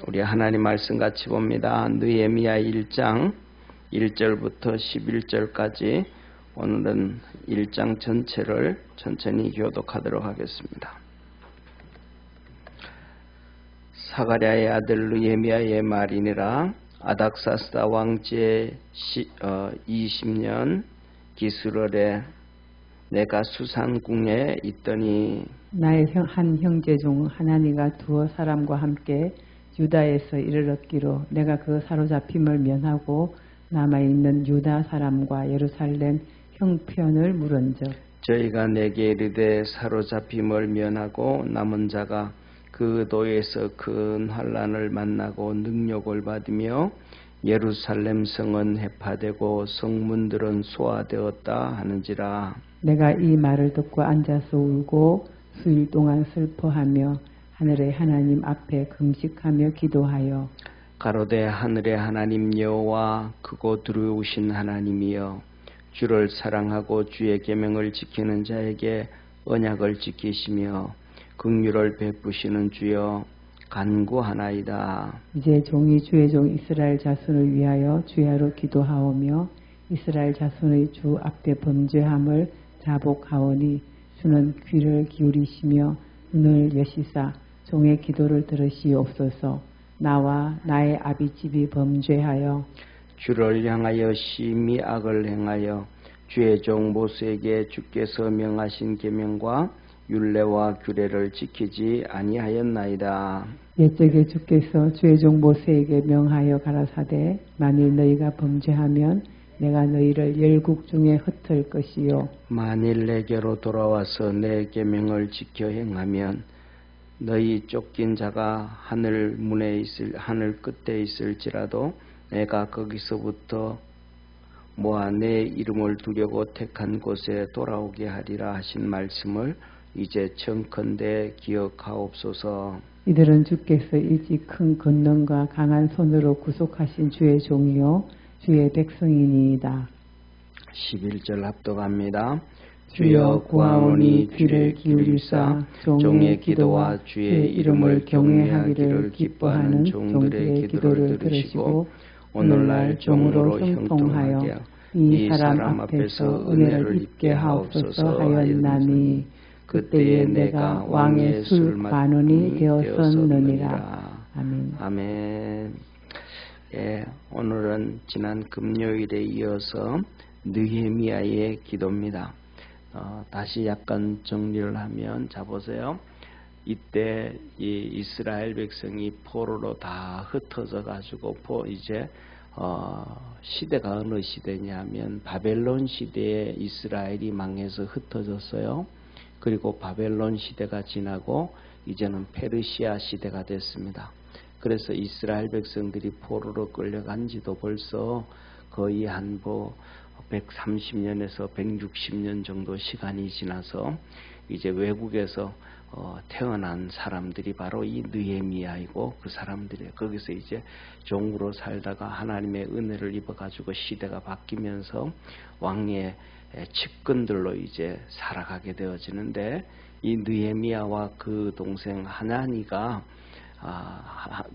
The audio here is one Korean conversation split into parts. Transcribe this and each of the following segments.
우리 하나님 말씀 같이 봅니다. 느헤미야 1장 1절부터 11절까지 오늘은 1장 전체를 천천히 교독하도록 하겠습니다. 사가랴의 아들 느헤미야의 말이니라. 아닥사스다 왕제 20년 기스롤에 내가 수산궁에 있더니 나의 한 형제 중 하나니가 두어 사람과 함께 유다에서 이르렀기로 내가 그 사로잡힘을 면하고 남아있는 유다 사람과 예루살렘 형편을 물은즉 저희가 내게 이르되 사로잡힘을 면하고 남은 자가 그 도에서 큰 환난을 만나고 능욕을 받으며 예루살렘 성은 해파되고 성문들은 소화되었다 하는지라. 내가 이 말을 듣고 앉아서 울고 수일 동안 슬퍼하며 하늘의 하나님 앞에 금식하며 기도하여 가로되 하늘의 하나님 여호와 크고 두려우신 하나님이여 주를 사랑하고 주의 계명을 지키는 자에게 언약을 지키시며 긍휼을 베푸시는 주여 간구하나이다. 이제 종이 주의 종 이스라엘 자손을 위하여 주야로 기도하오며 이스라엘 자손의 주 앞에 범죄함을 자복하오니 주는 귀를 기울이시며 눈을 여시사 종의 기도를 들으시옵소서. 나와 나의 아비집이 범죄하여 주를 향하여 심히 악을 행하여 주의 종 모세에게 주께서 명하신 계명과 율례와 규례를 지키지 아니하였나이다. 옛적에 주께서 주의 종 모세에게 명하여 가라사대 만일 너희가 범죄하면 내가 너희를 열국 중에 흩을 것이요 만일 내게로 돌아와서 내 계명을 지켜 행하면 너희 쫓긴 자가 하늘 끝에 있을지라도 내가 거기서부터 모아 내 이름을 두려고 택한 곳에 돌아오게 하리라 하신 말씀을 이제 청컨대 기억하옵소서. 이들은 주께서 일찍 큰 권능과 강한 손으로 구속하신 주의 종이요 주의 백성이니이다. 11절 합독합니다. 주여 구하오니 귀를 기울이사 종의 기도와 주의 이름을 경외하기를 기뻐하는 종들의 기도를 들으시고 오늘날 종으로 형통하여 이 사람 앞에서 은혜를 입게 하옵소서 하였나니 그때에 내가 왕의 술 관원이 되었었느니라. 아멘. 아멘. 예, 오늘은 지난 금요일에 이어서 느헤미야의 기도입니다. 다시 약간 정리를 하면 자 보세요. 이때 이 이스라엘 백성이 포로로 다 흩어져 가지고 이제 시대가 어느 시대냐면 바벨론 시대에 이스라엘이 망해서 흩어졌어요. 그리고 바벨론 시대가 지나고 이제는 페르시아 시대가 됐습니다. 그래서 이스라엘 백성들이 포로로 끌려간 지도 벌써 거의 한 130년에서 160년 정도 시간이 지나서 이제 외국에서 태어난 사람들이 바로 이 느헤미야이고 그 사람들이 거기서 이제 종으로 살다가 하나님의 은혜를 입어가지고 시대가 바뀌면서 왕의 측근들로 이제 살아가게 되어지는데 이 느헤미야와 그 동생 하나니가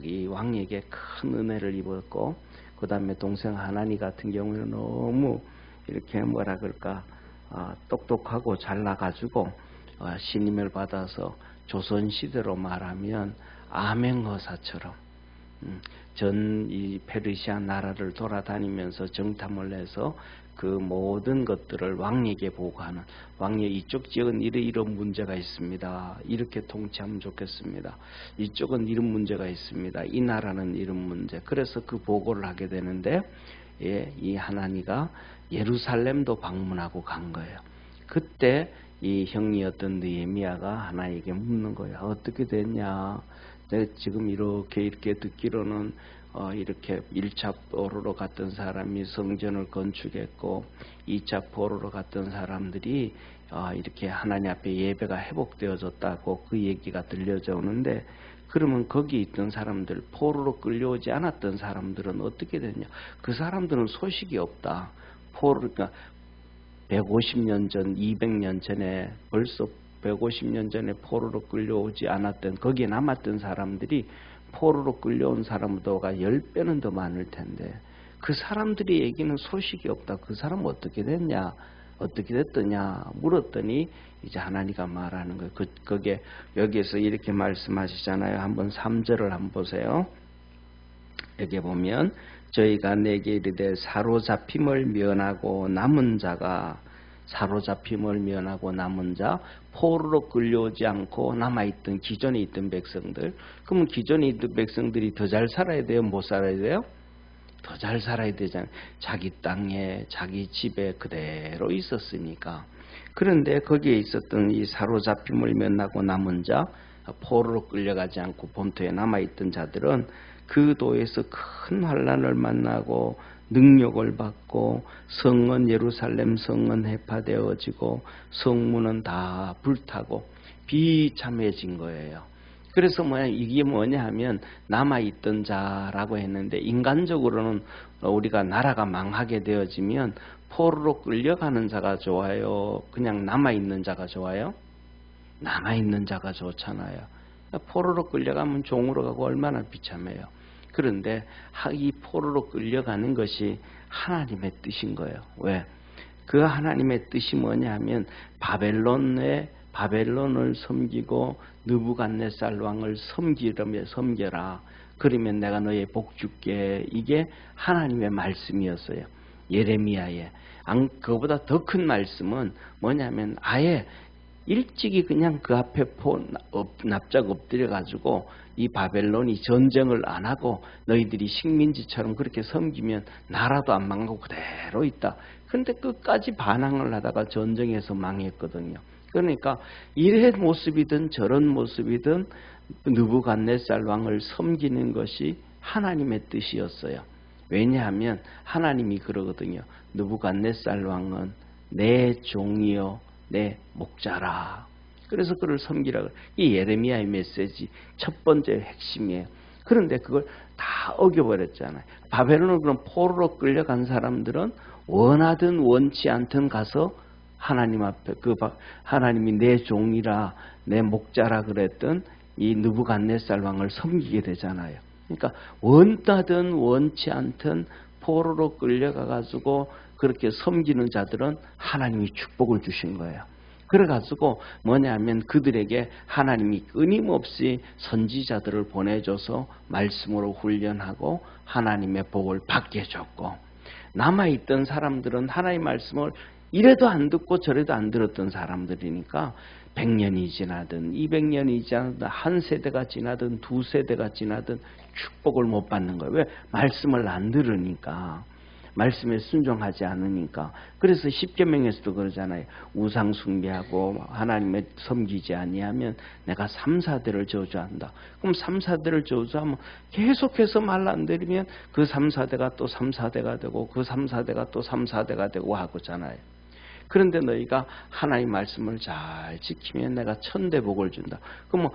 이 왕에게 큰 은혜를 입었고 그 다음에 동생 하나니 같은 경우는 너무 이렇게 뭐라 그럴까 똑똑하고 잘나가지고 신임을 받아서 조선시대로 말하면 아맹허사처럼 전 이 페르시아 나라를 돌아다니면서 정탐을 해서 그 모든 것들을 왕에게 보고하는 왕의 이쪽 지역은 이런 문제가 있습니다. 이렇게 통치하면 좋겠습니다. 이쪽은 이런 문제가 있습니다. 이 나라는 이런 문제. 그래서 그 보고를 하게 되는데 이 하나니가 예루살렘도 방문하고 간 거예요. 그때 이 형이었던 느헤미야가 하나님에게 묻는 거예요. 어떻게 됐냐? 내가 지금 이렇게 듣기로는 이렇게 1차 포로로 갔던 사람이 성전을 건축했고 2차 포로로 갔던 사람들이 이렇게 하나님 앞에 예배가 회복되어졌다고 그 얘기가 들려져 오는데 그러면 거기 있던 사람들 포로로 끌려오지 않았던 사람들은 어떻게 됐냐? 그 사람들은 소식이 없다. 그러니까 150년 전, 200년 전에 벌써 150년 전에 포로로 끌려오지 않았던 거기에 남았던 사람들이 포로로 끌려온 사람보다 10배는 더 많을 텐데 그 사람들이 얘기는 소식이 없다. 그 사람 어떻게 됐냐? 어떻게 됐더냐? 물었더니 이제 하나님가 말하는 거예요. 그게 여기에서 이렇게 말씀하시잖아요. 한번 3절을 한번 보세요. 여기 보면 저희가 내게 이르되 사로잡힘을 면하고 남은 자가 사로잡힘을 면하고 남은 자 포로로 끌려오지 않고 남아있던 기존에 있던 백성들. 그러면 기존에 있던 백성들이 더 잘 살아야 돼요? 못 살아야 돼요? 더 잘 살아야 되잖아요. 자기 땅에 자기 집에 그대로 있었으니까. 그런데 거기에 있었던 이 사로잡힘을 면하고 남은 자 포로로 끌려가지 않고 본토에 남아있던 자들은 그 도에서 큰 환난을 만나고 능력을 받고 성은 예루살렘 성은 해파되어지고 성문은 다 불타고 비참해진 거예요. 그래서 이게 뭐냐 하면 남아있던 자라고 했는데 인간적으로는 우리가 나라가 망하게 되어지면 포로로 끌려가는 자가 좋아요? 그냥 남아있는 자가 좋아요? 남아있는 자가 좋잖아요. 포로로 끌려가면 종으로 가고 얼마나 비참해요. 그런데 이 포로로 끌려가는 것이 하나님의 뜻인 거예요. 왜? 그 하나님의 뜻이 뭐냐 하면 바벨론을 섬기고 느부갓네살 왕을 섬겨라. 그러면 내가 너의 복 줄게. 이게 하나님의 말씀이었어요. 예레미야에. 그거보다 더 큰 말씀은 뭐냐면 아예 일찍이 그냥 그 앞에 납작 엎드려가지고 이 바벨론이 전쟁을 안 하고 너희들이 식민지처럼 그렇게 섬기면 나라도 안 망하고 그대로 있다. 그런데 끝까지 반항을 하다가 전쟁에서 망했거든요. 그러니까 이런 모습이든 저런 모습이든 느부갓네살 왕을 섬기는 것이 하나님의 뜻이었어요. 왜냐하면 하나님이 그러거든요. 느부갓네살 왕은 내 종이요 내 목자라. 그래서 그를 섬기라. 이 예레미야의 메시지 첫 번째 핵심이에요. 그런데 그걸 다 어겨버렸잖아요. 바벨론으로 그럼 포로로 끌려간 사람들은 원하든 원치 않든 가서 하나님 앞에 하나님이 내 종이라 내 목자라 그랬던 이 느부갓네살 왕을 섬기게 되잖아요. 그러니까 원하든 원치 않든 포로로 끌려가 가지고 그렇게 섬기는 자들은 하나님이 축복을 주신 거예요. 그래가지고 뭐냐면 그들에게 하나님이 끊임없이 선지자들을 보내줘서 말씀으로 훈련하고 하나님의 복을 받게 해줬고, 남아있던 사람들은 하나님의 말씀을 이래도 안 듣고 저래도 안 들었던 사람들이니까 100년이 지나든 200년이 지나든 한 세대가 지나든 두 세대가 지나든 축복을 못 받는 거예요. 왜? 말씀을 안 들으니까. 말씀에 순종하지 않으니까. 그래서 십계명에서도 그러잖아요. 우상 숭배하고 하나님의 섬기지 아니하면 내가 3, 4대를 저주한다. 그럼 3, 4대를 저주하면 계속해서 말 안 들으면 그 3, 4대가 또 3, 4대가 되고 그 3, 4대가 또 3, 4대가 되고 하고잖아요. 그런데 너희가 하나님 말씀을 잘 지키면 내가 천대 복을 준다. 그럼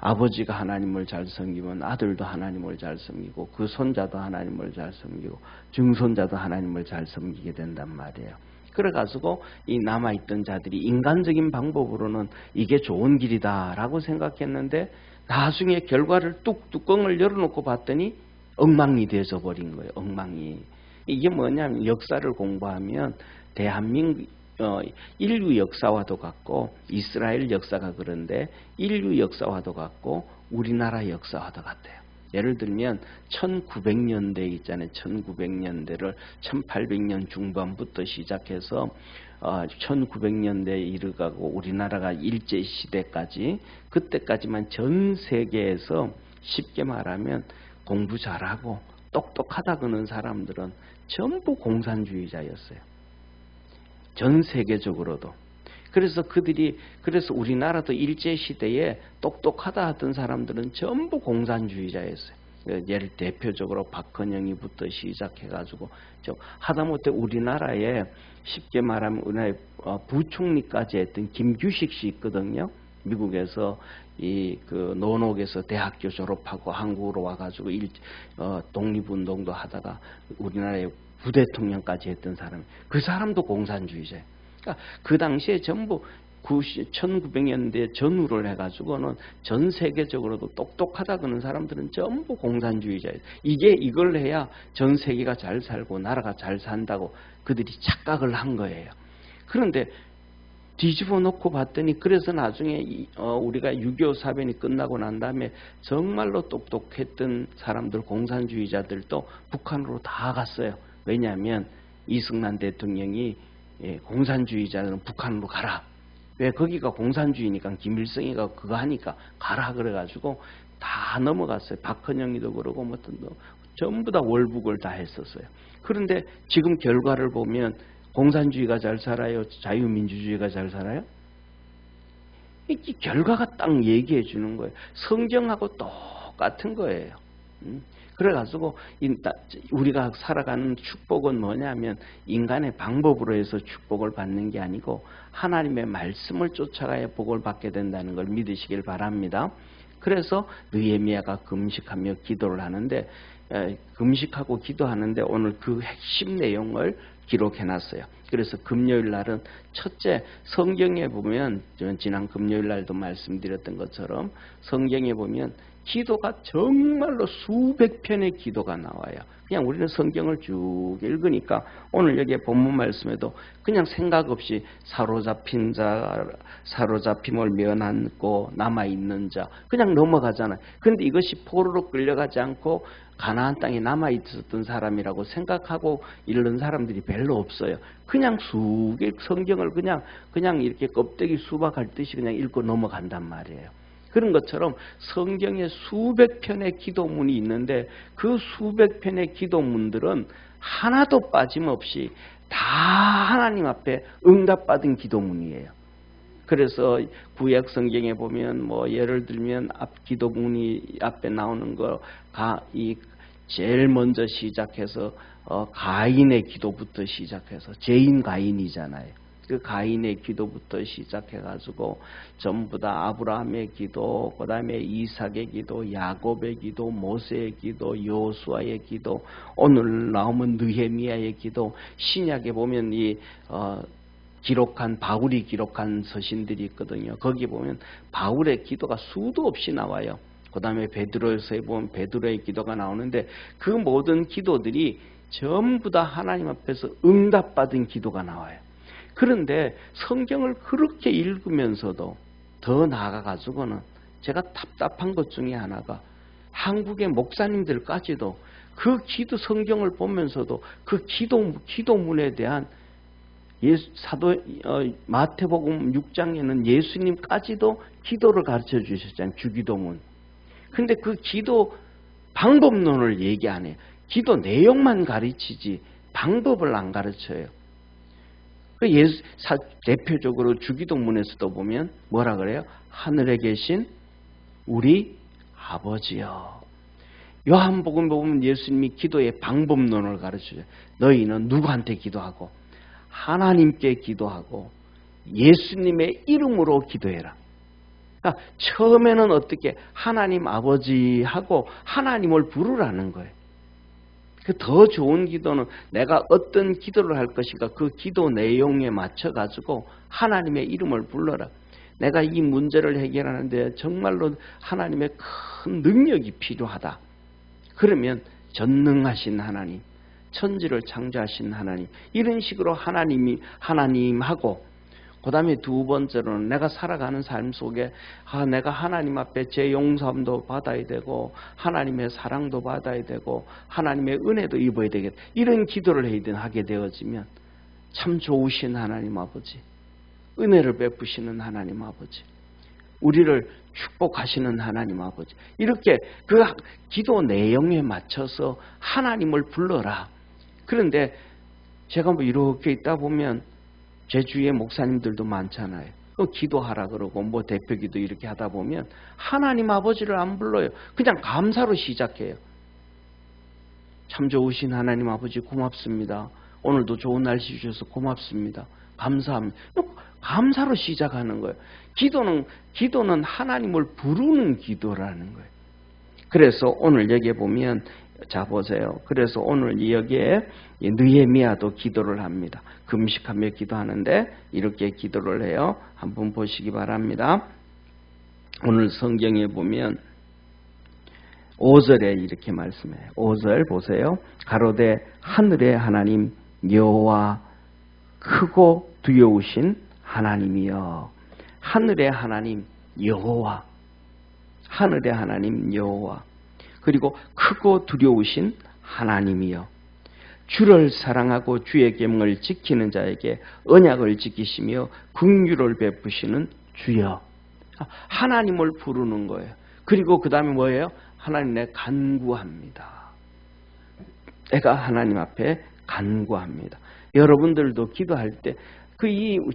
아버지가 하나님을 잘 섬기면 아들도 하나님을 잘 섬기고 그 손자도 하나님을 잘 섬기고 증손자도 하나님을 잘 섬기게 된단 말이에요. 그래가지고 이 남아있던 자들이 인간적인 방법으로는 이게 좋은 길이다라고 생각했는데 나중에 결과를 뚜껑을 열어놓고 봤더니 엉망이 되어져 버린 거예요. 엉망이. 이게 뭐냐면 역사를 공부하면 대한민국 인류 역사와도 같고 이스라엘 역사가 그런데 인류 역사와도 같고 우리나라 역사와도 같아요. 예를 들면 1900년대 있잖아요. 1900년대를 1800년 중반부터 시작해서 1900년대에 이르가고 우리나라가 일제시대까지 그때까지만 전 세계에서 쉽게 말하면 공부 잘하고 똑똑하다 그러는 사람들은 전부 공산주의자였어요. 전 세계적으로도. 그래서 우리나라도 일제시대에 똑똑하다 하던 사람들은 전부 공산주의자였어요. 예를 대표적으로 박헌영이부터 시작해가지고 하다못해 우리나라에 쉽게 말하면 우리나라의 부총리까지 했던 김규식 씨 있거든요. 미국에서 노녹에서 대학교 졸업하고 한국으로 와가지고 독립운동도 하다가 우리나라의 부대통령까지 했던 사람, 그 사람도 공산주의자예요. 그러니까 그 당시에 전부 1900년대 전후를 해가지고는 전 세계적으로도 똑똑하다 그러는 사람들은 전부 공산주의자예요. 이걸 해야 전 세계가 잘 살고 나라가 잘 산다고 그들이 착각을 한 거예요. 그런데 뒤집어 놓고 봤더니 그래서 나중에 우리가 6.25 사변이 끝나고 난 다음에 정말로 똑똑했던 사람들, 공산주의자들도 북한으로 다 갔어요. 왜냐하면 이승만 대통령이 공산주의자들은 북한으로 가라. 왜? 거기가 공산주의니까 김일성이가 그거 하니까 가라 그래가지고 다 넘어갔어요. 박헌영이도 그러고 전부 다 월북을 다 했었어요. 그런데 지금 결과를 보면 공산주의가 잘 살아요? 자유민주주의가 잘 살아요? 이 결과가 딱 얘기해 주는 거예요. 성경하고 똑같은 거예요. 그래가지고 우리가 살아가는 축복은 뭐냐면 인간의 방법으로 해서 축복을 받는 게 아니고 하나님의 말씀을 쫓아가야 복을 받게 된다는 걸 믿으시길 바랍니다. 그래서 느헤미야가 금식하며 기도를 하는데 금식하고 기도하는데 오늘 그 핵심 내용을 기록해 놨어요. 그래서 금요일 날은 첫째, 성경에 보면 지난 금요일 날도 말씀드렸던 것처럼 성경에 보면 기도가 정말로 수백 편의 기도가 나와요. 그냥 우리는 성경을 쭉 읽으니까 오늘 여기 본문 말씀에도 그냥 생각 없이 사로잡힌 자, 사로잡힘을 면하고 남아있는 자 그냥 넘어가잖아요. 그런데 이것이 포로로 끌려가지 않고 가나안 땅에 남아있었던 사람이라고 생각하고 읽는 사람들이 별로 없어요. 그냥 성경을 그냥 이렇게 껍데기 수박할 듯이 그냥 읽고 넘어간단 말이에요. 그런 것처럼 성경에 수백 편의 기도문이 있는데 그 수백 편의 기도문들은 하나도 빠짐없이 다 하나님 앞에 응답받은 기도문이에요. 그래서 구약 성경에 보면 예를 들면 기도문이 앞에 나오는 거 제일 먼저 시작해서 가인의 기도부터 시작해서 죄인 가인이잖아요. 그 가인의 기도부터 시작해가지고 전부 다 아브라함의 기도, 그 다음에 이삭의 기도, 야곱의 기도, 모세의 기도, 여호수아의 기도, 오늘 나오면 느헤미야의 기도, 신약에 보면 바울이 기록한 서신들이 있거든요. 거기 보면 바울의 기도가 수도 없이 나와요. 그 다음에 베드로에서 보면 베드로의 기도가 나오는데 그 모든 기도들이 전부 다 하나님 앞에서 응답받은 기도가 나와요. 그런데 성경을 그렇게 읽으면서도 더 나아가가지고는 제가 답답한 것 중에 하나가 한국의 목사님들까지도 그 성경을 보면서도 그 기도문에 대한 마태복음 6장에는 예수님까지도 기도를 가르쳐 주셨잖아요. 주기도문. 근데 그 기도 방법론을 얘기 안 해요. 기도 내용만 가르치지 방법을 안 가르쳐요. 대표적으로 주기도문에서도 보면 뭐라 그래요? 하늘에 계신 우리 아버지여. 요한복음 보면 예수님이 기도의 방법론을 가르쳐줘요. 너희는 누구한테 기도하고 하나님께 기도하고 예수님의 이름으로 기도해라. 그러니까 처음에는 어떻게 하나님 아버지 하고 하나님을 부르라는 거예요. 더 좋은 기도는 내가 어떤 기도를 할 것인가 그 기도 내용에 맞춰 가지고 하나님의 이름을 불러라. 내가 이 문제를 해결하는데 정말로 하나님의 큰 능력이 필요하다. 그러면 전능하신 하나님, 천지를 창조하신 하나님, 이런 식으로 하나님하고 그 다음에 두 번째로는 내가 살아가는 삶 속에 내가 하나님 앞에 제 용서함도 받아야 되고 하나님의 사랑도 받아야 되고 하나님의 은혜도 입어야 되겠다. 이런 기도를 하게 되어지면 참 좋으신 하나님 아버지, 은혜를 베푸시는 하나님 아버지, 우리를 축복하시는 하나님 아버지, 이렇게 그 기도 내용에 맞춰서 하나님을 불러라. 그런데 제가 이렇게 있다 보면 제 주위에 목사님들도 많잖아요. 기도하라 그러고 대표기도 이렇게 하다 보면 하나님 아버지를 안 불러요. 그냥 감사로 시작해요. 참 좋으신 하나님 아버지 고맙습니다. 오늘도 좋은 날씨 주셔서 고맙습니다. 감사합니다. 감사로 시작하는 거예요. 기도는 하나님을 부르는 기도라는 거예요. 그래서 오늘 여기에 보면 자 보세요. 그래서 오늘 여기에 느헤미야도 기도를 합니다. 금식하며 기도하는데 이렇게 기도를 해요. 한번 보시기 바랍니다. 오늘 성경에 보면 5절에 이렇게 말씀해요. 5절 보세요. 가로되 하늘의 하나님 여호와 크고 두려우신 하나님이여. 하늘의 하나님 여호와, 하늘의 하나님 여호와, 그리고 크고 두려우신 하나님이여. 주를 사랑하고 주의 계명을 지키는 자에게 언약을 지키시며 긍휼을 베푸시는 주여. 하나님을 부르는 거예요. 그리고 그 다음에 뭐예요? 하나님 내 간구합니다. 내가 하나님 앞에 간구합니다. 여러분들도 기도할 때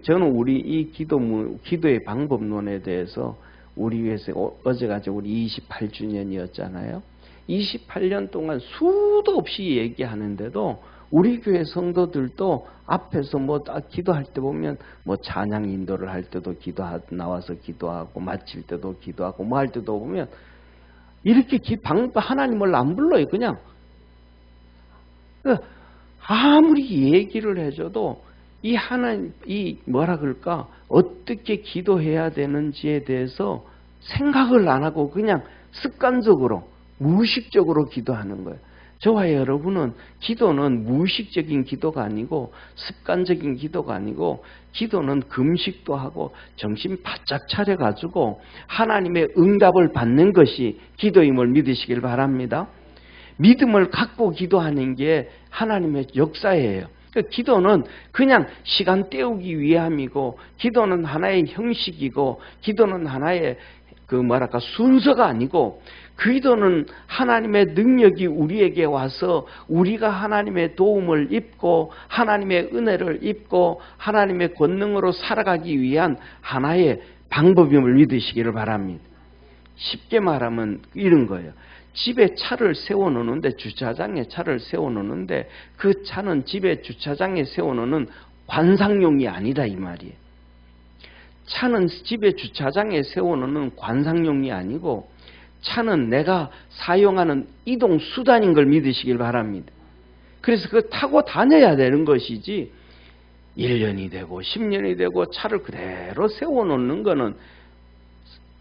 저는 우리 이 기도의 방법론에 대해서 우리 위해서 어제가 우리 28주년이었잖아요. 28년 동안 수도 없이 얘기하는데도 우리 교회 성도들도 앞에서 기도할 때 보면 찬양 인도를 할 때도 나와서 기도하고 마칠 때도 기도하고 할 때도 보면 이렇게 하나님을 안 불러요. 그냥 아무리 얘기를 해줘도 뭐라 그럴까, 어떻게 기도해야 되는지에 대해서 생각을 안 하고 그냥 습관적으로, 무의식적으로 기도하는 거예요. 저와 여러분은 기도는 무의식적인 기도가 아니고 습관적인 기도가 아니고 기도는 금식도 하고 정신 바짝 차려가지고 하나님의 응답을 받는 것이 기도임을 믿으시길 바랍니다. 믿음을 갖고 기도하는 게 하나님의 역사예요. 기도는 그냥 시간 때우기 위함이고, 기도는 하나의 형식이고, 기도는 하나의 순서가 아니고, 기도는 하나님의 능력이 우리에게 와서 우리가 하나님의 도움을 입고 하나님의 은혜를 입고 하나님의 권능으로 살아가기 위한 하나의 방법임을 믿으시기를 바랍니다. 쉽게 말하면 이런 거예요. 집에 차를 세워놓는데, 주차장에 차를 세워놓는데 그 차는 집에 주차장에 세워놓는 관상용이 아니다 이 말이에요. 차는 집에 주차장에 세워놓는 관상용이 아니고 차는 내가 사용하는 이동 수단인 걸 믿으시길 바랍니다. 그래서 그거 타고 다녀야 되는 것이지 1년이 되고 10년이 되고 차를 그대로 세워놓는 거는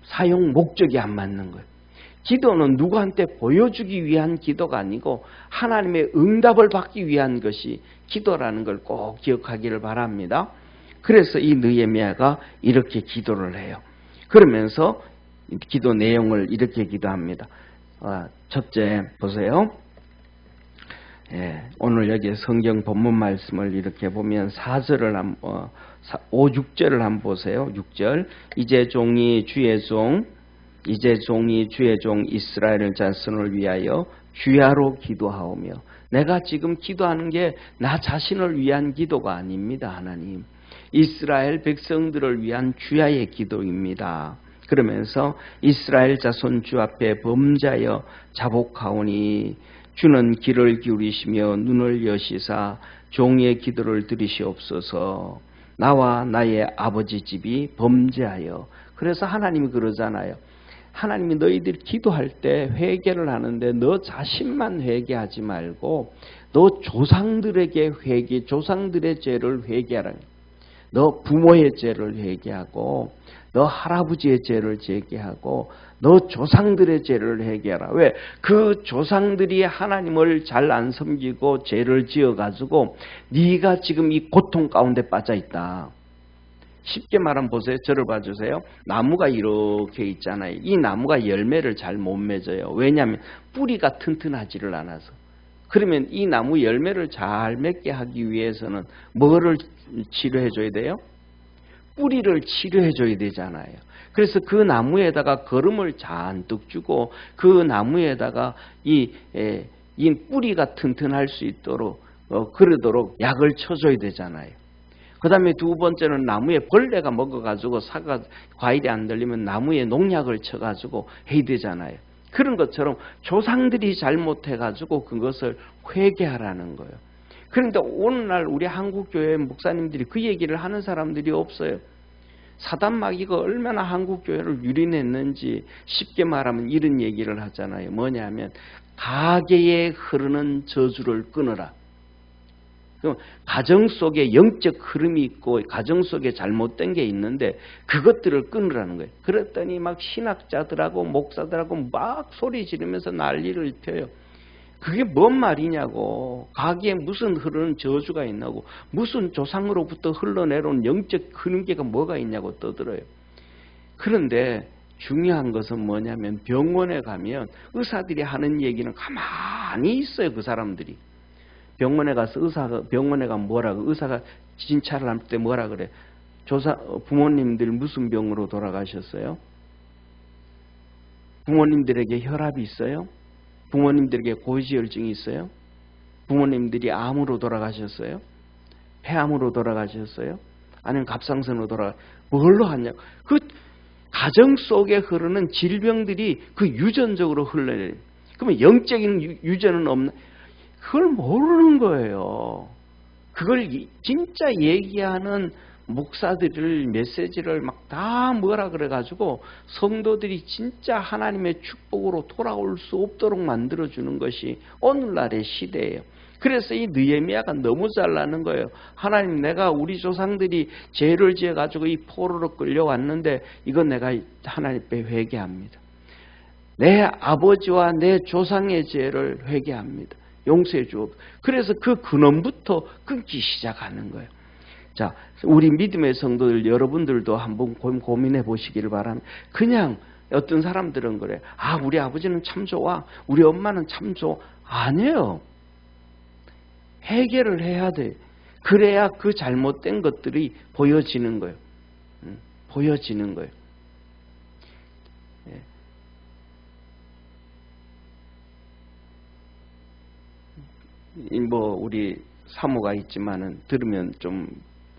사용 목적이 안 맞는 거예요. 기도는 누구한테 보여주기 위한 기도가 아니고 하나님의 응답을 받기 위한 것이 기도라는 걸 꼭 기억하기를 바랍니다. 그래서 이 느헤미야가 이렇게 기도를 해요. 그러면서 기도 내용을 이렇게 기도합니다. 첫째 보세요. 오늘 여기 성경 본문 말씀을 이렇게 보면 4절을 5, 6절을 한번 보세요. 6절 이제 종이 주의 종 이스라엘 자손을 위하여 주야로 기도하오며. 내가 지금 기도하는 게 나 자신을 위한 기도가 아닙니다. 하나님, 이스라엘 백성들을 위한 주야의 기도입니다. 그러면서 이스라엘 자손 주 앞에 범죄하여 자복하오니 주는 귀를 기울이시며 눈을 여시사 종의 기도를 들으시옵소서. 나와 나의 아버지 집이 범죄하여. 그래서 하나님이 그러잖아요. 하나님이 너희들 기도할 때 회개를 하는데 너 자신만 회개하지 말고 너 조상들에게 조상들의 죄를 회개하라. 너 부모의 죄를 회개하고 너 할아버지의 죄를 회개하고 너 조상들의 죄를 회개하라. 왜? 그 조상들이 하나님을 잘 안 섬기고 죄를 지어가지고 네가 지금 이 고통 가운데 빠져 있다. 쉽게 말하면 보세요. 저를 봐주세요. 나무가 이렇게 있잖아요. 이 나무가 열매를 잘 못 맺어요. 왜냐하면 뿌리가 튼튼하지를 않아서. 그러면 이 나무 열매를 잘 맺게 하기 위해서는 뭐를 치료해 줘야 돼요? 뿌리를 치료해 줘야 되잖아요. 그래서 그 나무에다가 거름을 잔뜩 주고 그 나무에다가 이 뿌리가 튼튼할 수 있도록 그러도록 약을 쳐줘야 되잖아요. 그 다음에 두 번째는 나무에 벌레가 먹어가지고 과일이 안 들리면 나무에 농약을 쳐가지고 해야 되잖아요. 그런 것처럼 조상들이 잘못해가지고 그것을 회개하라는 거예요. 그런데 오늘날 우리 한국교회 목사님들이 그 얘기를 하는 사람들이 없어요. 사단 마귀가 얼마나 한국 교회를 유린했는지 쉽게 말하면 이런 얘기를 하잖아요. 뭐냐면 가계에 흐르는 저주를 끊어라. 그럼 가정 속에 영적 흐름이 있고 가정 속에 잘못된 게 있는데 그것들을 끊으라는 거예요. 그랬더니 막 신학자들하고 목사들하고 막 소리 지르면서 난리를 펴요. 그게 뭔 말이냐고. 가게에 무슨 흐르는 저주가 있냐고. 무슨 조상으로부터 흘러내려온 영적 근계가 뭐가 있냐고 떠들어요. 그런데 중요한 것은 뭐냐면 병원에 가면 의사들이 하는 얘기는 가만히 있어요. 그 사람들이. 병원에 가서 병원에 가면 뭐라고, 의사가 진찰을 할 때 뭐라 그래. 부모님들 무슨 병으로 돌아가셨어요? 부모님들에게 혈압이 있어요? 부모님들에게 고지혈증이 있어요? 부모님들이 암으로 돌아가셨어요? 폐암으로 돌아가셨어요? 아니면 갑상선으로 뭘로 하냐고. 그 가정 속에 흐르는 질병들이 그 유전적으로 흘러내려요. 그러면 영적인 유전은 없나? 그걸 모르는 거예요. 그걸 진짜 얘기하는 목사들을 메시지를 막 다 뭐라 그래가지고 성도들이 진짜 하나님의 축복으로 돌아올 수 없도록 만들어주는 것이 오늘날의 시대예요. 그래서 이 느헤미야가 너무 잘나는 거예요. 하나님, 내가 우리 조상들이 죄를 지어가지고 이 포로로 끌려왔는데 이건 내가 하나님 앞에 회개합니다. 내 아버지와 내 조상의 죄를 회개합니다. 용서해 주옵. 그래서 그 근원부터 끊기 시작하는 거예요. 자, 우리 믿음의 성도들 여러분들도 한번 고민해 보시기를 바랍니다. 그냥 어떤 사람들은 그래. 아, 우리 아버지는 참 좋아. 우리 엄마는 참 좋아. 아니에요. 해결을 해야 돼. 그래야 그 잘못된 것들이 보여지는 거예요. 보여지는 거예요. 뭐 우리 사모가 있지만은 들으면 좀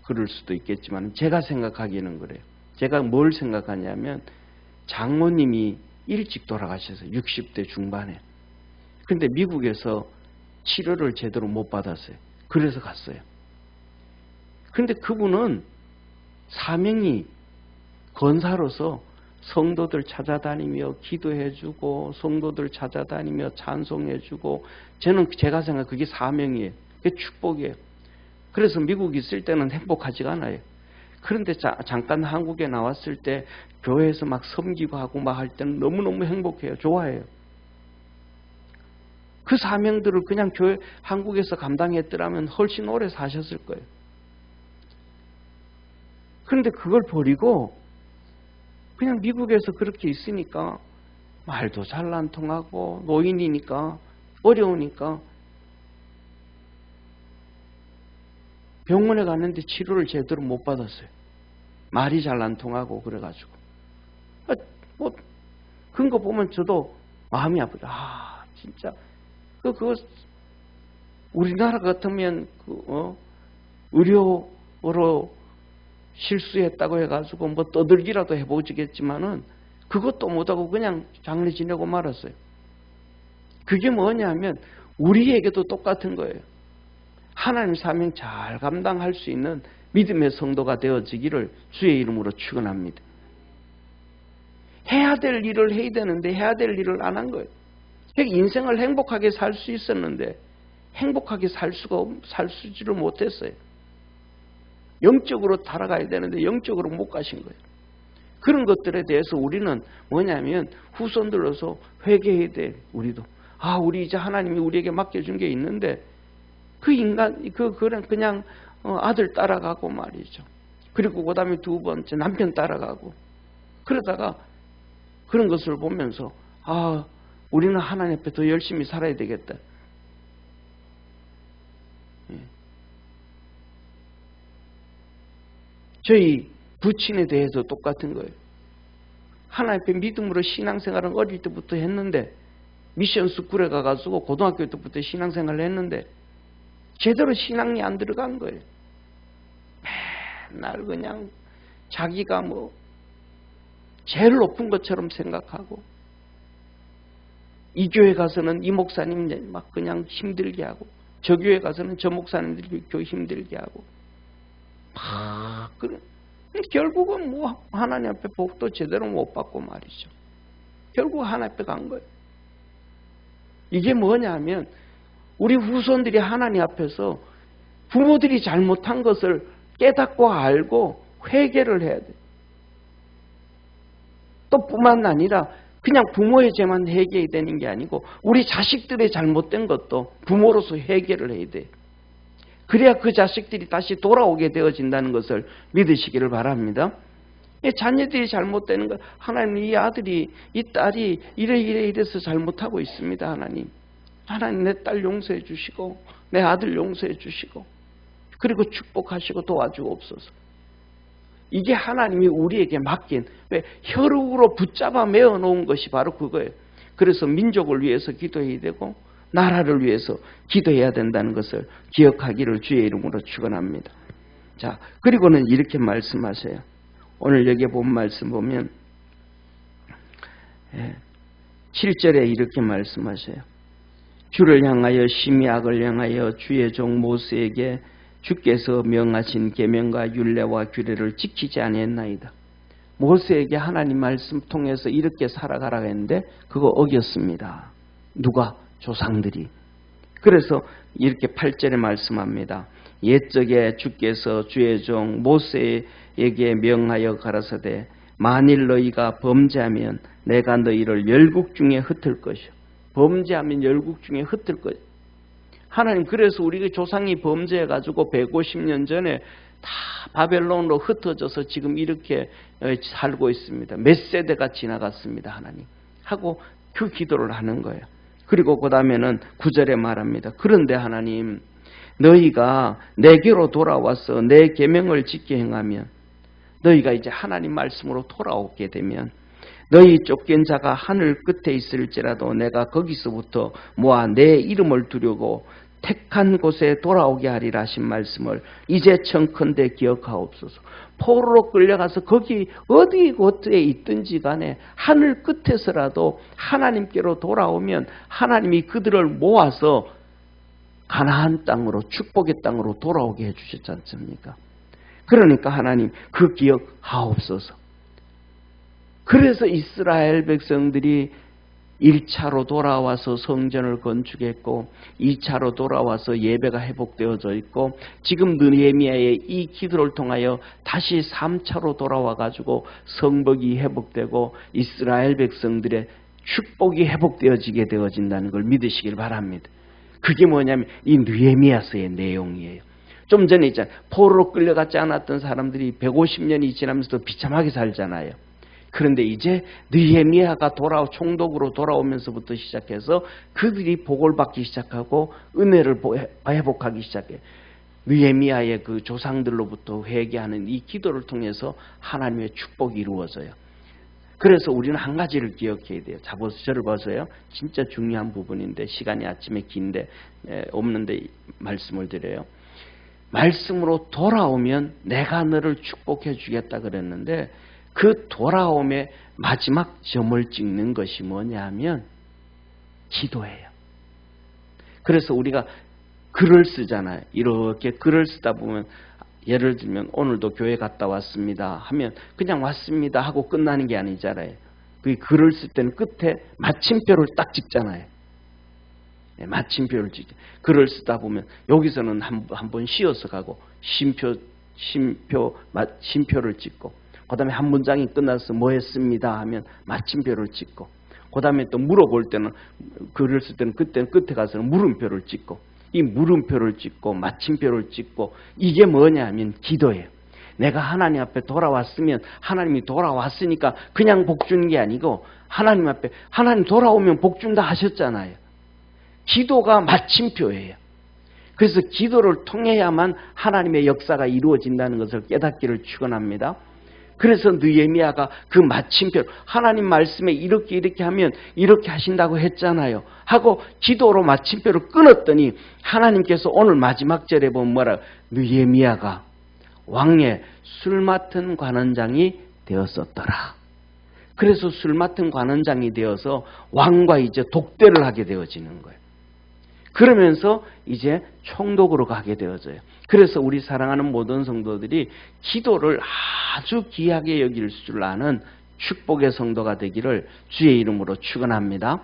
그럴 수도 있겠지만 제가 생각하기에는 그래요. 제가 뭘 생각하냐면 장모님이 일찍 돌아가셔서 60대 중반에. 근데 미국에서 치료를 제대로 못 받았어요. 그래서 갔어요. 근데 그분은 사명이 권사로서 성도들 찾아다니며 기도해주고 성도들 찾아다니며 찬송해주고 제가 생각 그게 사명이에요. 그게 축복이에요. 그래서 미국 있을 때는 행복하지가 않아요. 그런데 잠깐 한국에 나왔을 때 교회에서 막 섬기고 하고 막 할 때는 너무너무 행복해요. 좋아해요. 그 사명들을 그냥 교회 한국에서 감당했더라면 훨씬 오래 사셨을 거예요. 그런데 그걸 버리고 그냥 미국에서 그렇게 있으니까 말도 잘 안 통하고 노인이니까 어려우니까 병원에 갔는데 치료를 제대로 못 받았어요. 말이 잘 안 통하고 그래가지고 뭐 그런 거 보면 저도 마음이 아프다. 아 진짜 그거 우리나라 같으면 의료로 실수했다고 해가지고 뭐 떠들기라도 해보지겠지만은 그것도 못하고 그냥 장례 지내고 말았어요. 그게 뭐냐면 우리에게도 똑같은 거예요. 하나님 사명 잘 감당할 수 있는 믿음의 성도가 되어지기를 주의 이름으로 축원합니다. 해야 될 일을 해야 되는데 해야 될 일을 안 한 거예요. 인생을 행복하게 살 수 있었는데 행복하게 살수지를 못했어요. 영적으로 살아가야 되는데 영적으로 못 가신 거예요. 그런 것들에 대해서 우리는 뭐냐면 후손들로서 회개해야 돼. 우리도 우리 이제 하나님이 우리에게 맡겨준 게 있는데 그 인간 그냥 아들 따라가고 말이죠. 그리고 그다음에 두 번째 남편 따라가고 그러다가 그런 것을 보면서 우리는 하나님 앞에 더 열심히 살아야 되겠다. 저희 부친에 대해서 똑같은 거예요. 하나님 앞에 믿음으로 신앙생활은 어릴 때부터 했는데 미션 스쿨에 가가지고 고등학교 때부터 신앙생활을 했는데 제대로 신앙이 안 들어간 거예요. 맨날 그냥 자기가 뭐 제일 높은 것처럼 생각하고 이 교회 가서는 이 목사님 막 그냥 힘들게 하고 저 교회 가서는 저 목사님들이 힘들게 하고 막 그런 결국은 뭐 하나님 앞에 복도 제대로 못 받고 말이죠. 결국 하나님 앞에 간 거예요. 이게 뭐냐면 우리 후손들이 하나님 앞에서 부모들이 잘못한 것을 깨닫고 알고 회개를 해야 돼요. 또 뿐만 아니라 그냥 부모의 죄만 회개해야 되는 게 아니고 우리 자식들의 잘못된 것도 부모로서 회개를 해야 돼요. 그래야 그 자식들이 다시 돌아오게 되어진다는 것을 믿으시기를 바랍니다. 자녀들이 잘못되는 것, 하나님 이 아들이 이 딸이 이래서 잘못하고 있습니다. 하나님 내 딸 용서해 주시고 내 아들 용서해 주시고 그리고 축복하시고 도와주옵소서. 이게 하나님이 우리에게 맡긴 왜 혈육으로 붙잡아 메어 놓은 것이 바로 그거예요. 그래서 민족을 위해서 기도해야 되고 나라를 위해서 기도해야 된다는 것을 기억하기를 주의 이름으로 축원합니다. 자, 그리고는 이렇게 말씀하세요. 오늘 여기에 본 말씀 보면 7절에 이렇게 말씀하세요. 주를 향하여 심히 악을 향하여 주의 종 모세에게 주께서 명하신 계명과 율례와 규례를 지키지 아니했나이다. 모세에게 하나님 말씀 통해서 이렇게 살아가라 했는데 그거 어겼습니다. 누가? 조상들이. 그래서 이렇게 8절에 말씀합니다. 옛적에 주께서 주의 종 모세에게 명하여 가라사대 만일 너희가 범죄하면 내가 너희를 열국 중에 흩을 것이요. 범죄하면 열국 중에 흩을 것이요. 하나님 그래서 우리 조상이 범죄해가지고 150년 전에 다 바벨론으로 흩어져서 지금 이렇게 살고 있습니다. 몇 세대가 지나갔습니다. 하나님 하고 그 기도를 하는 거예요. 그리고 그 다음에는 9절에 말합니다. 그런데 하나님 너희가 내게로 돌아와서 내 계명을 지켜 행하면 너희가 이제 하나님 말씀으로 돌아오게 되면 너희 쫓긴 자가 하늘 끝에 있을지라도 내가 거기서부터 모아 내 이름을 두려고 택한 곳에 돌아오게 하리라 하신 말씀을 이제 청컨대 기억하옵소서. 포로로 끌려가서 거기 어디 곳에 있든지 간에 하늘 끝에서라도 하나님께로 돌아오면 하나님이 그들을 모아서 가나안 땅으로 축복의 땅으로 돌아오게 해주셨지 않습니까? 그러니까 하나님 그 기억하옵소서. 그래서 이스라엘 백성들이 1차로 돌아와서 성전을 건축했고 2차로 돌아와서 예배가 회복되어져 있고 지금 느헤미야의 이 기도를 통하여 다시 3차로 돌아와 가지고 성벽이 회복되고 이스라엘 백성들의 축복이 회복되어지게 되어진다는 걸 믿으시길 바랍니다. 그게 뭐냐면 이 느헤미야서의 내용이에요. 좀 전에 있잖아요. 포로로 끌려가지 않았던 사람들이 150년이 지나면서도 비참하게 살잖아요. 그런데 이제 느헤미야가 총독으로 돌아오면서부터 시작해서 그들이 복을 받기 시작하고 은혜를 회복하기 시작해요. 느헤미야의 그 조상들로부터 회개하는 이 기도를 통해서 하나님의 축복이 이루어져요. 그래서 우리는 한 가지를 기억해야 돼요. 저를 보세요. 진짜 중요한 부분인데 시간이 아침에 긴데 없는데 말씀을 드려요. 말씀으로 돌아오면 내가 너를 축복해 주겠다 그랬는데 그 돌아옴의 마지막 점을 찍는 것이 뭐냐면 기도예요. 그래서 우리가 글을 쓰잖아요. 이렇게 글을 쓰다 보면 예를 들면 오늘도 교회 갔다 왔습니다 하면 그냥 왔습니다 하고 끝나는 게 아니잖아요. 그 글을 쓸 때는 끝에 마침표를 딱 찍잖아요. 네, 마침표를 찍죠. 글을 쓰다 보면 여기서는 한 번 쉬어서 가고 쉼표를 찍고 그 다음에 한 문장이 끝나서 뭐 했습니다 하면 마침표를 찍고 그 다음에 또 물어볼 때는 글을 쓸 때는 그때는 끝에 가서는 물음표를 찍고 이 물음표를 찍고 마침표를 찍고 이게 뭐냐 하면 기도예요. 내가 하나님 앞에 돌아왔으면 하나님이 돌아왔으니까 그냥 복 주는 게 아니고 하나님 앞에 하나님 돌아오면 복 준다 하셨잖아요. 기도가 마침표예요. 그래서 기도를 통해야만 하나님의 역사가 이루어진다는 것을 깨닫기를 축원합니다. 그래서 느헤미야가 그 마침표 하나님 말씀에 이렇게 하면 이렇게 하신다고 했잖아요 하고 기도로 마침표를 끊었더니 하나님께서 오늘 마지막 절에 보면 뭐라 느헤미야가 왕의 술 맡은 관원장이 되었었더라. 그래서 술 맡은 관원장이 되어서 왕과 이제 독대를 하게 되어지는 거예요. 그러면서 이제 총독으로 가게 되어져요. 그래서 우리 사랑하는 모든 성도들이 기도를 아주 귀하게 여길 줄 아는 축복의 성도가 되기를 주의 이름으로 축원합니다.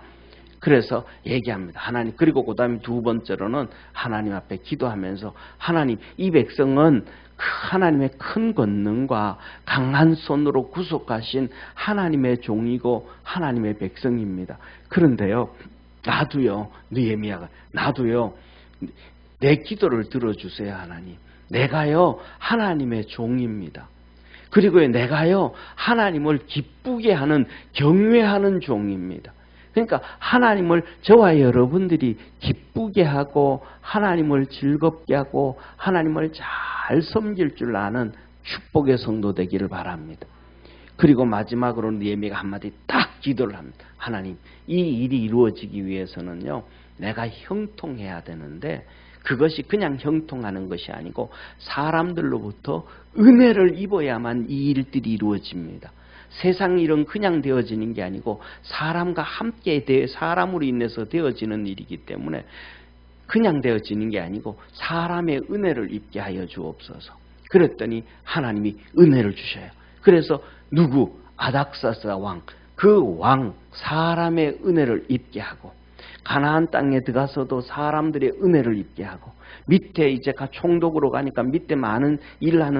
그래서 얘기합니다. 하나님, 그리고 그 다음에 두 번째로는 하나님 앞에 기도하면서 하나님, 이 백성은 하나님의 큰 권능과 강한 손으로 구속하신 하나님의 종이고 하나님의 백성입니다. 그런데요, 나도요, 느헤미야가 나도요, 내 기도를 들어주세요. 하나님, 내가요 하나님의 종입니다. 그리고 내가요 하나님을 기쁘게 하는, 경외하는 종입니다. 그러니까 하나님을, 저와 여러분들이 기쁘게 하고 하나님을 즐겁게 하고 하나님을 잘 섬길 줄 아는 축복의 성도 되기를 바랍니다. 그리고 마지막으로 느헤미야가 한마디 딱 기도를 합니다. 하나님, 이 일이 이루어지기 위해서는요, 내가 형통해야 되는데 그것이 그냥 형통하는 것이 아니고 사람들로부터 은혜를 입어야만 이 일들이 이루어집니다. 세상 일은 그냥 되어지는 게 아니고 사람과 함께 사람으로 인해서 되어지는 일이기 때문에 그냥 되어지는 게 아니고 사람의 은혜를 입게 하여 주옵소서. 그랬더니 하나님이 은혜를 주셔요. 그래서 누구? 아닥사스다 왕. 그 왕, 사람의 은혜를 입게 하고 가나안 땅에 들어가서도 사람들의 은혜를 입게 하고 밑에 이제 총독으로 가니까 밑에 많은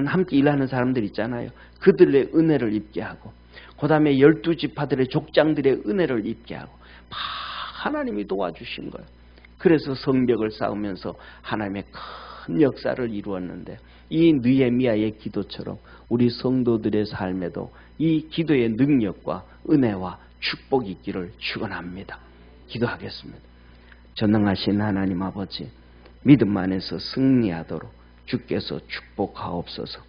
함께 일하는 사람들 있잖아요. 그들의 은혜를 입게 하고 그 다음에 12지파들의 족장들의 은혜를 입게 하고 하나님이 도와주신 거예요. 그래서 성벽을 쌓으면서 하나님의 큰 역사를 이루었는데 이 느헤미야의 기도처럼 우리 성도들의 삶에도 이 기도의 능력과 은혜와 축복이 있기를 축원합니다. 기도하겠습니다. 전능하신 하나님 아버지, 믿음 안에서 승리하도록 주께서 축복하옵소서.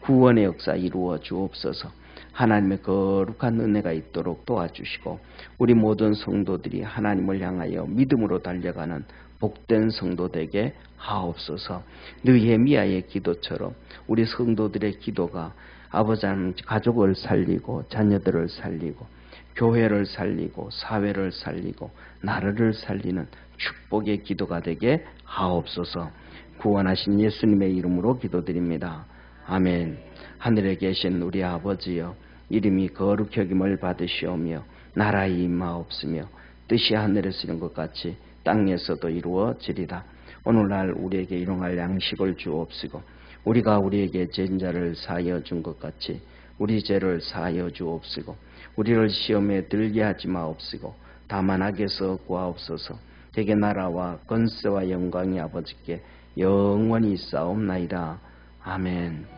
구원의 역사 이루어 주옵소서. 하나님의 거룩한 은혜가 있도록 도와주시고 우리 모든 성도들이 하나님을 향하여 믿음으로 달려가는 복된 성도 되게 하옵소서. 느헤미야의 기도처럼 우리 성도들의 기도가 아버지 하나님 가족을 살리고 자녀들을 살리고 교회를 살리고 사회를 살리고 나라를 살리는 축복의 기도가 되게 하옵소서. 구원하신 예수님의 이름으로 기도드립니다. 아멘. 하늘에 계신 우리 아버지여, 이름이 거룩히 여김을 받으시오며 나라의 임하옵으며 뜻이 하늘에서 이룬 것 같이 땅에서도 이루어지리다. 오늘날 우리에게 일용할 양식을 주옵시고 우리가 우리에게 죄인 자를 사하여 준 것 같이 우리 죄를 사하여 주옵시고 우리를 시험에 들게 하지 마옵시고 다만 악에서 구하옵소서. 대개 나라와 권세와 영광이 아버지께 영원히 있사옵나이다. 아멘.